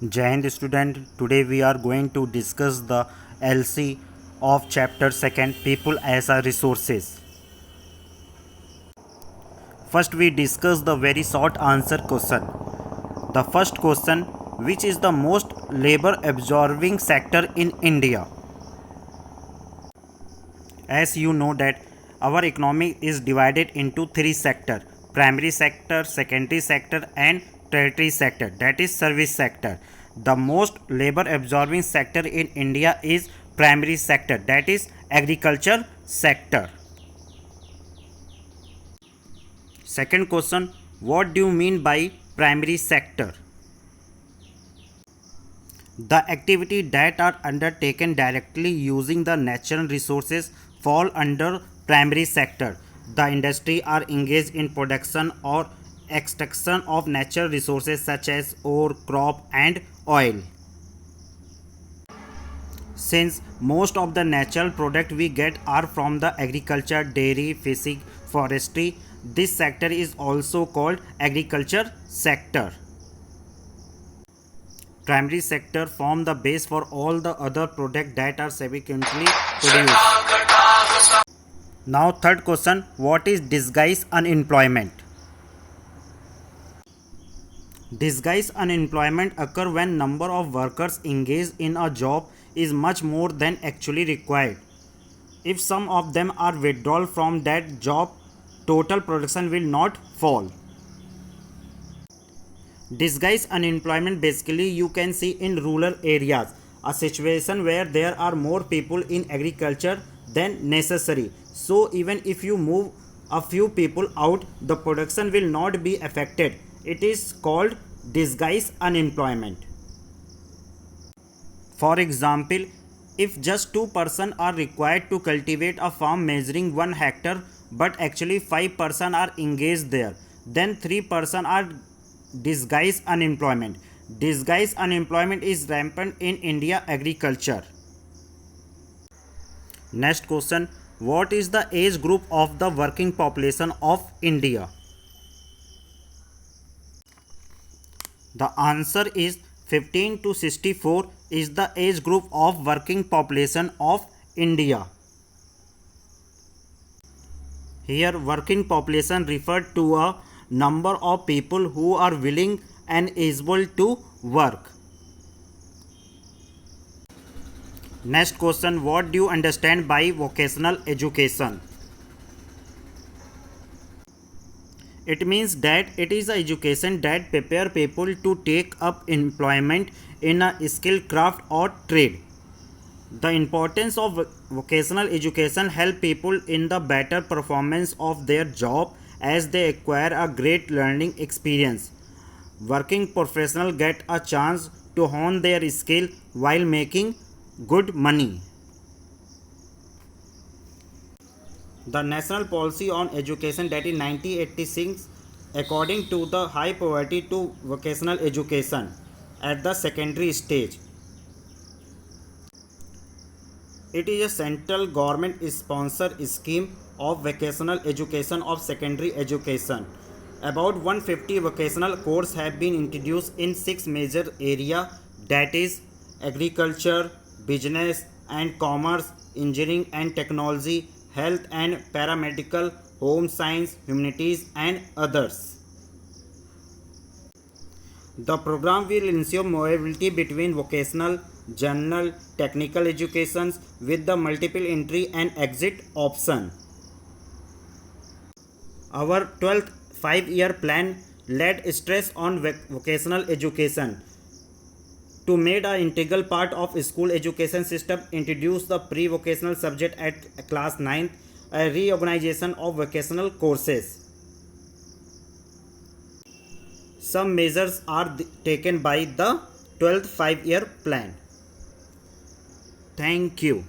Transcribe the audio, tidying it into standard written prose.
Jai Hind student, today we are going to discuss the LC of chapter 2 People as a Resources. First we discuss the very short answer question. The first question, which is the most labor absorbing sector in India? As you know that our economy is divided into three sectors: primary sector, secondary sector and tertiary sector, that is service sector. The most labor absorbing sector in India is primary sector, that is agriculture sector. Second question, what do you mean by primary sector? The activity that are undertaken directly using the natural resources fall under primary sector. The industry are engaged in production or extraction of natural resources such as ore, crop and oil. Since most of the natural product we get are from the agriculture, dairy, fishing, forestry, this sector is also called agriculture sector. Primary sector form the base for all the other products that are subsequently produced. Now third question, what is disguised unemployment? Disguised unemployment occur when number of workers engaged in a job is much more than actually required. If some of them are withdrawn from that job, total production will not fall. Disguised unemployment basically you can see in rural areas, a situation where there are more people in agriculture than necessary. So even if you move a few people out, the production will not be affected. It is called disguised unemployment. For example, if just two persons are required to cultivate a farm measuring 1 hectare but actually 5 persons are engaged there, then 3 persons are disguised unemployment. Disguised unemployment is rampant in India agriculture. Next question, what is the age group of the working population of India? The answer is 15 to 64 is the age group of working population of India. Here working population referred to a number of people who are willing and able to work. Next question, what do you understand by vocational education? It means that it is a education that prepare people to take up employment in a skill, craft or trade. The importance of vocational education help people in the better performance of their job as they acquire a great learning experience. Working professionals get a chance to hone their skill while making good money. The national policy on education, that is 1986, according to the high priority to vocational education at the secondary stage. It is a central government sponsored scheme of vocational education of secondary education. About 150 vocational courses have been introduced in 6 major areas, that is agriculture, business and commerce, engineering and technology, health and paramedical, home science, humanities and others. The program will ensure mobility between vocational, general, technical educations with the multiple entry and exit option. Our 12th 5-year plan laid stress on vocational education. To make an integral part of school education system, introduce the pre-vocational subject at class 9th, a reorganization of vocational courses. Some measures are taken by the 12th 5-year plan. Thank you.